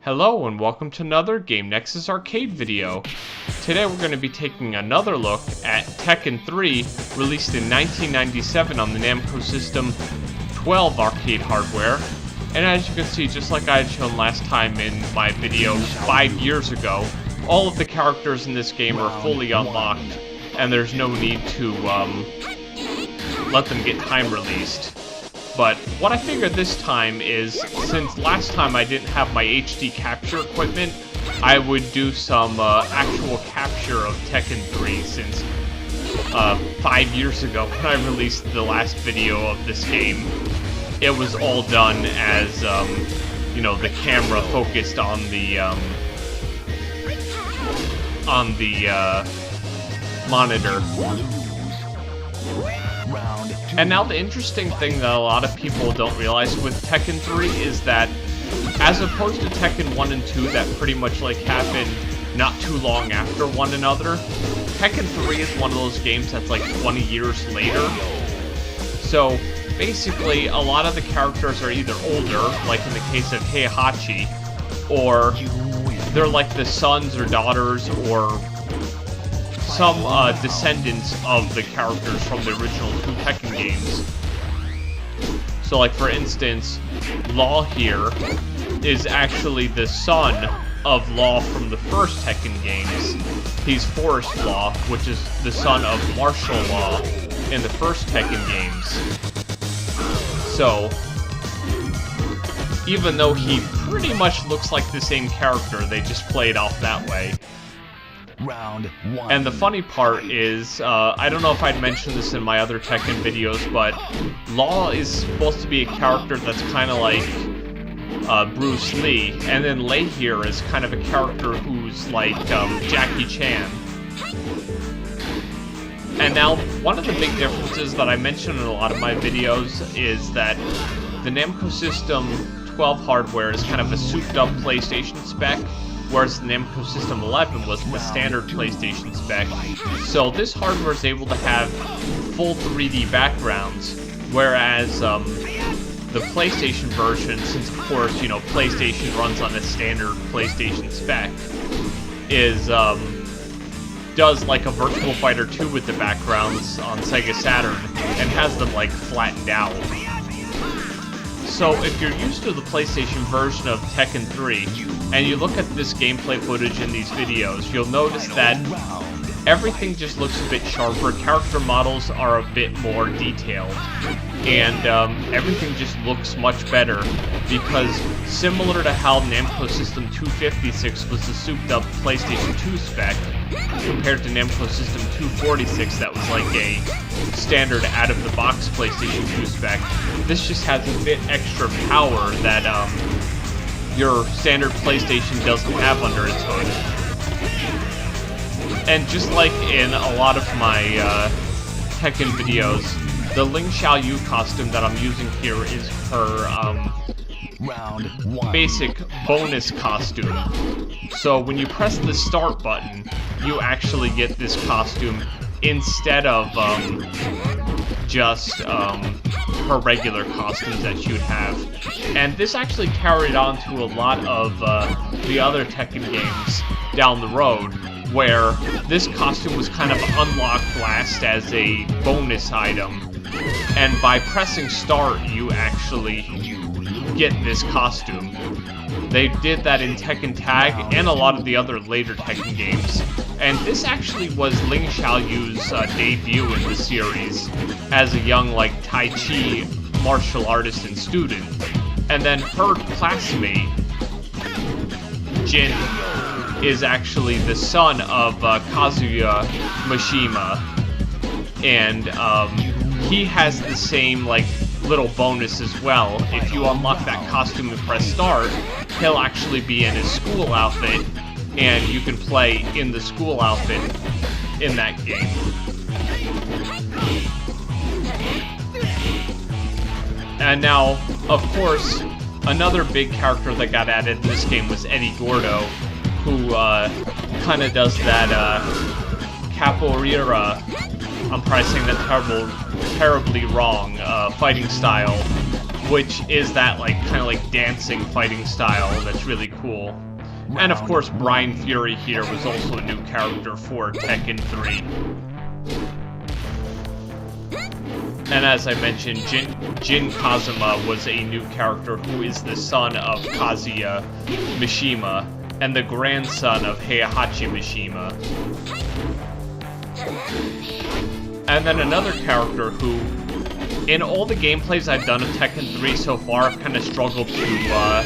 Hello and welcome to another Game Nexus arcade video. Today we're going to be taking another look at Tekken 3, released in 1997 on the Namco System 12 arcade hardware. And as you can see, just like I had shown last time in my video 5 years ago, all of the characters in this game are fully unlocked, and there's no need to let them get time released. But what I figured this time is, since last time I didn't have my HD capture equipment, I would do some actual capture of Tekken 3, since 5 years ago when I released the last video of this game, it was all done as, you know, the camera focused on the monitor. And now the interesting thing that a lot of people don't realize with Tekken 3 is that, as opposed to Tekken 1 and 2 that pretty much like happened not too long after one another, Tekken 3 is one of those games that's like 20 years later. So basically a lot of the characters are either older, like in the case of Heihachi, or they're like the sons or daughters or some descendants of the characters from the original 2 Tekken games. So like for instance, Law here is actually the son of Law from the first Tekken games. He's Forest Law, which is the son of Martial Law in the first Tekken games. So even though he pretty much looks like the same character, they just play it off that way. Round 1. And the funny part is, I don't know if I'd mentioned this in my other Tekken videos, but Law is supposed to be a character that's kind of like Bruce Lee, and then Lei here is kind of a character who's like Jackie Chan. And now, one of the big differences that I mentioned in a lot of my videos is that the Namco System 12 hardware is kind of a souped-up PlayStation spec, whereas the Namco System 11 was the standard PlayStation spec. So this hardware is able to have full 3D backgrounds, whereas the PlayStation version, since of course, you know, PlayStation runs on a standard PlayStation spec, is does like a Virtual Fighter 2 with the backgrounds on Sega Saturn, and has them like flattened out. So if you're used to the PlayStation version of Tekken 3, and you look at this gameplay footage in these videos, you'll notice that everything just looks a bit sharper, character models are a bit more detailed, and everything just looks much better, because similar to how Namco System 256 was the souped-up PlayStation 2 spec, compared to Namco System 246 that was like a standard out-of-the-box PlayStation 2 spec, this just has a bit extra power that your standard PlayStation doesn't have under its hood. And just like in a lot of my Tekken videos, the Ling Xiaoyu costume that I'm using here is her Round 1. basic bonus costume. So when you press the start button, you actually get this costume instead of just her regular costumes that she would have. And this actually carried on to a lot of the other Tekken games down the road, where this costume was kind of unlocked last as a bonus item, and by pressing start you actually get this costume. They did that in Tekken Tag and a lot of the other later Tekken games, and this actually was Ling Xiaoyu's debut in the series as a young like Tai Chi martial artist and student. And then her classmate, Jin, is actually the son of Kazuya Mishima, and he has the same like little bonus as well. If you unlock that costume and press start, he'll actually be in his school outfit, and you can play in the school outfit in that game. And now, of course, another big character that got added in this game was Eddie Gordo, who kind of does that capoeira, I'm probably saying that terribly wrong, fighting style, which is that like kind of like dancing fighting style that's really cool. And of course, Brian Fury here was also a new character for Tekken 3. And as I mentioned, Jin Kazuma was a new character who is the son of Kazuya Mishima and the grandson of Heihachi Mishima. And then another character who, in all the gameplays I've done of Tekken 3 so far, I've kind of struggled to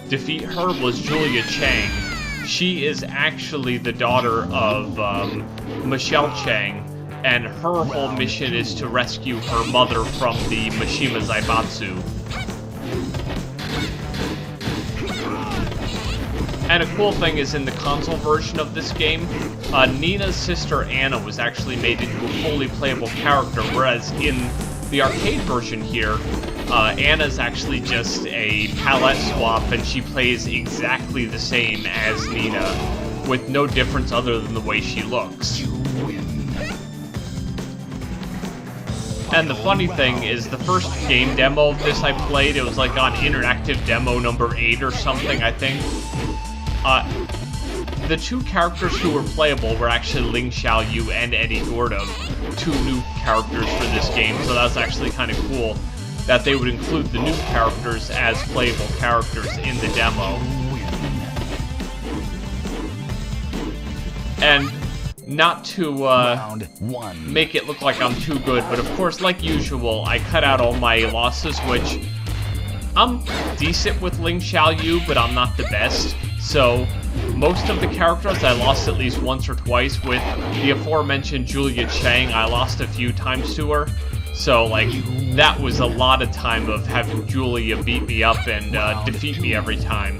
defeat her, was Julia Chang. She is actually the daughter of Michelle Chang, and her whole mission is to rescue her mother from the Mishima Zaibatsu. And a cool thing is, in the console version of this game, Nina's sister Anna was actually made into a fully playable character, whereas in the arcade version here, Anna's actually just a palette swap, and she plays exactly the same as Nina, with no difference other than the way she looks. And the funny thing is, the first game demo of this I played, it was like on interactive demo number 8 or something, I think. The two characters who were playable were actually Ling Xiaoyu and Eddie Gordo, two new characters for this game, so that was actually kind of cool that they would include the new characters as playable characters in the demo. And not to make it look like I'm too good, but of course, like usual, I cut out all my losses, which I'm decent with Ling Xiaoyu, but I'm not the best. So most of the characters I lost at least once or twice. With the aforementioned Julia Chang, I lost a few times to her. So, like, that was a lot of time of having Julia beat me up and defeat me every time.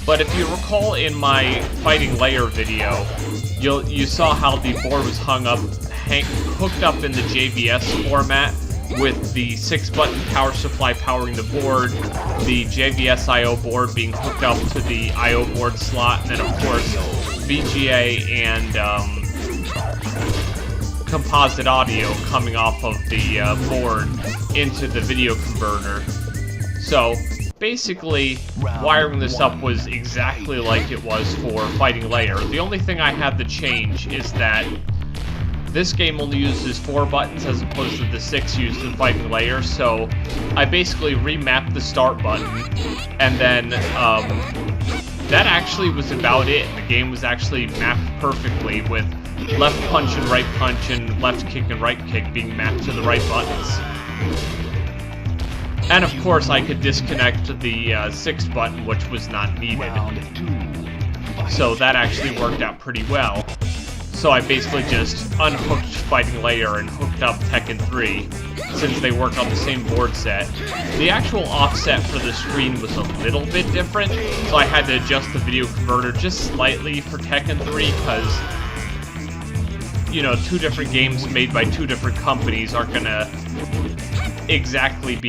But if you recall in my Fighting Layer video, you saw how the board was hooked up in the JVS format, with the 6-button power supply powering the board, the JVS I/O board being hooked up to the I/O board slot, and then of course VGA and composite audio coming off of the board into the video converter. So basically, wiring this up was exactly like it was for Fighting Layer. The only thing I had to change is that this game only uses 4 buttons as opposed to the 6 used in Fighting Layer, so I basically remapped the start button, and then that actually was about it. The game was actually mapped perfectly, with left punch and right punch and left kick and right kick being mapped to the right buttons. And of course I could disconnect the 6th button, which was not needed. So that actually worked out pretty well. So I basically just unhooked Fighting Layer and hooked up Tekken 3, since they work on the same board set. The actual offset for the screen was a little bit different, so I had to adjust the video converter just slightly for Tekken 3, because, you know, 2 different games made by 2 different companies aren't gonna be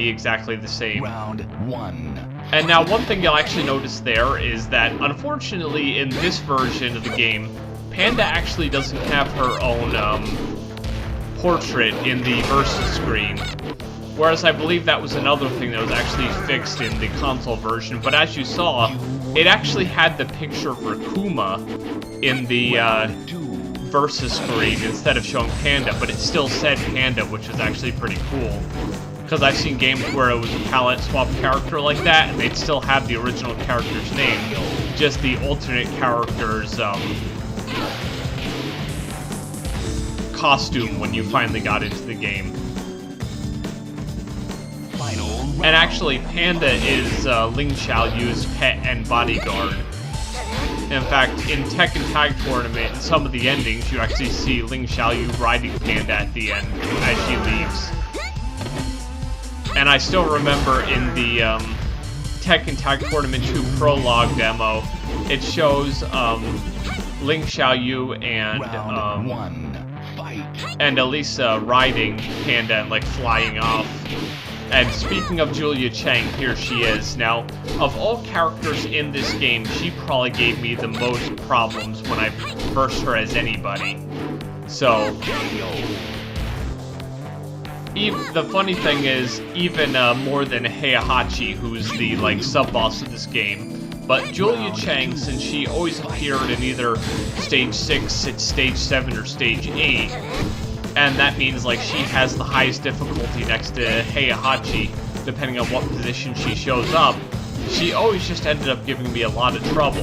exactly the same. Round 1. And now one thing you'll actually notice there is that, unfortunately, in this version of the game, Panda actually doesn't have her own portrait in the versus screen, whereas I believe that was another thing that was actually fixed in the console version. But as you saw, it actually had the picture of Rikuma in the versus screen instead of showing Panda, but it still said Panda, which was actually pretty cool. Because I've seen games where it was a palette swap character like that, and they'd still have the original character's name, just the alternate character's costume when you finally got into the game. And actually, Panda is Ling Xiaoyu's pet and bodyguard. In fact, in Tekken Tag Tournament, in some of the endings, you actually see Ling Xiaoyu riding Panda at the end as she leaves. And I still remember in the Tekken Tag Tournament 2 prologue demo, it shows Ling Xiaoyu and Elisa riding Panda and like flying off. And speaking of Julia Chang, here she is. Now, of all characters in this game, she probably gave me the most problems when I versed her as anybody. So the funny thing is, even more than Heihachi, who's the, like, sub-boss of this game, but Julia Chang, since she always appeared in either Stage 6, Stage 7, or Stage 8, and that means, like, she has the highest difficulty next to Heihachi, depending on what position she shows up, she always just ended up giving me a lot of trouble.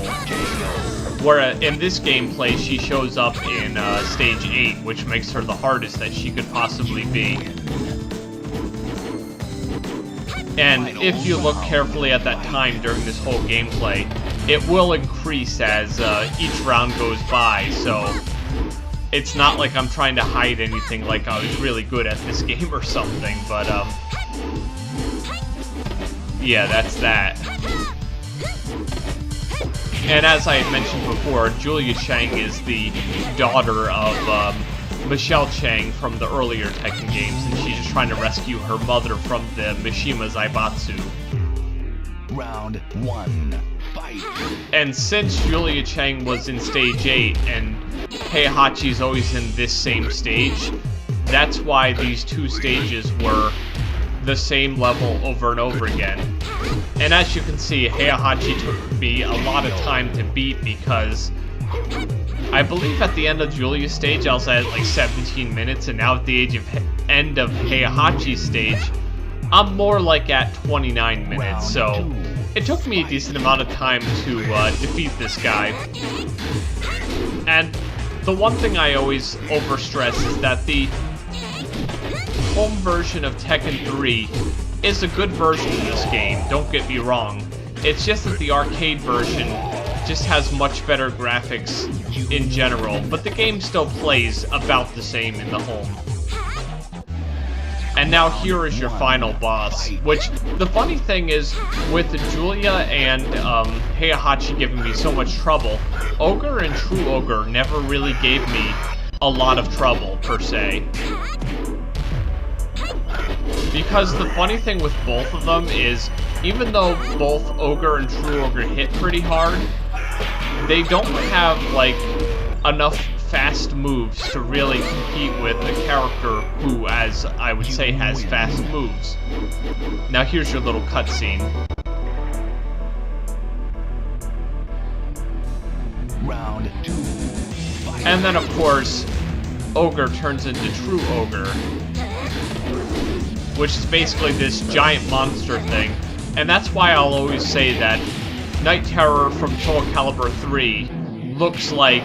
Where in this gameplay, she shows up in Stage 8, which makes her the hardest that she could possibly be. And if you look carefully at that time during this whole gameplay, it will increase as each round goes by, so it's not like I'm trying to hide anything like I was really good at this game or something, but yeah, that's that. And as I had mentioned before, Julia Chang is the daughter of Michelle Chang from the earlier Tekken games, and she's just trying to rescue her mother from the Mishima Zaibatsu. Round 1, fight. And since Julia Chang was in Stage 8, and Heihachi's always in this same stage, that's why these two stages were the same level over and over again. And as you can see, Heihachi took me a lot of time to beat because I believe at the end of Julia's stage I was at like 17 minutes, and now at the end of Heihachi's stage, I'm more like at 29 minutes, so it took me a decent amount of time to defeat this guy. And the one thing I always overstress is that the home version of Tekken 3 is a good version of this game, don't get me wrong. It's just that the arcade version just has much better graphics in general, but the game still plays about the same in the home. And now here is your final boss, which, the funny thing is, with Julia and Heihachi giving me so much trouble, Ogre and True Ogre never really gave me a lot of trouble, per se. Because the funny thing with both of them is, even though both Ogre and True Ogre hit pretty hard, they don't have, like, enough fast moves to really compete with a character who, as I would say, has fast moves. Now here's your little cutscene. Round 2, fight. And then, of course, Ogre turns into True Ogre, which is basically this giant monster thing. And that's why I'll always say that Night Terror from Soul Calibur 3 looks like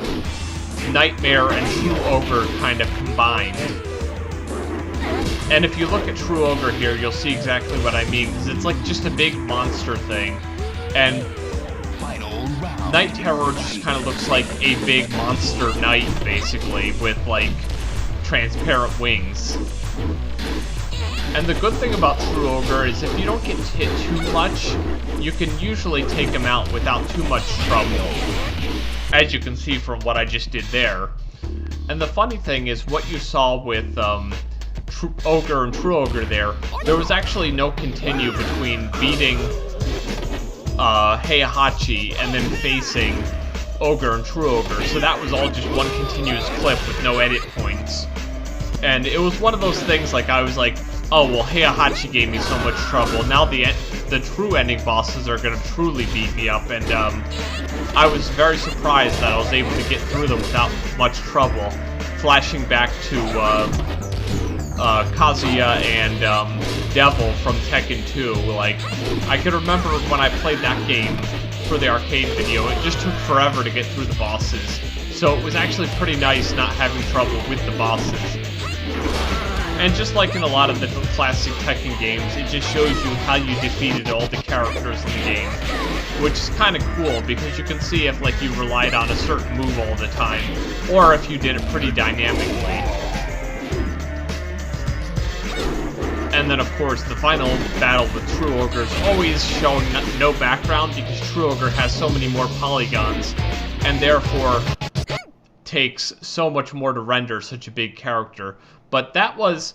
Nightmare and True Ogre kind of combined. And if you look at True Ogre here, you'll see exactly what I mean, because it's like just a big monster thing. And Night Terror just kind of looks like a big monster knight, basically, with, like, transparent wings. And the good thing about True Ogre is if you don't get hit too much, you can usually take him out without too much trouble, as you can see from what I just did there. And the funny thing is, what you saw with Ogre and True Ogre there was actually no continue between beating Heihachi and then facing Ogre and True Ogre, so that was all just one continuous clip with no edit points. And it was one of those things, like, I was like, oh, well, Heihachi gave me so much trouble, now the true ending bosses are gonna truly beat me up, and I was very surprised that I was able to get through them without much trouble. Flashing back to Kazuya and Devil from Tekken 2, like, I can remember when I played that game for the arcade video, it just took forever to get through the bosses. So it was actually pretty nice not having trouble with the bosses. And just like in a lot of the classic Tekken games, it just shows you how you defeated all the characters in the game. Which is kind of cool, because you can see if, like, you relied on a certain move all the time, or if you did it pretty dynamically. And then, of course, the final battle with True Ogre is always showing no background, because True Ogre has so many more polygons, and therefore takes so much more to render such a big character. But that was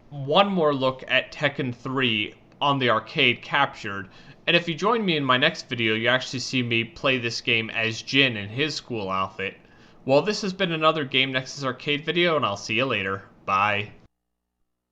one more look at Tekken 3 on the arcade captured. And if you join me in my next video, you actually see me play this game as Jin in his school outfit. Well, this has been another Game Nexus arcade video, and I'll see you later. Bye.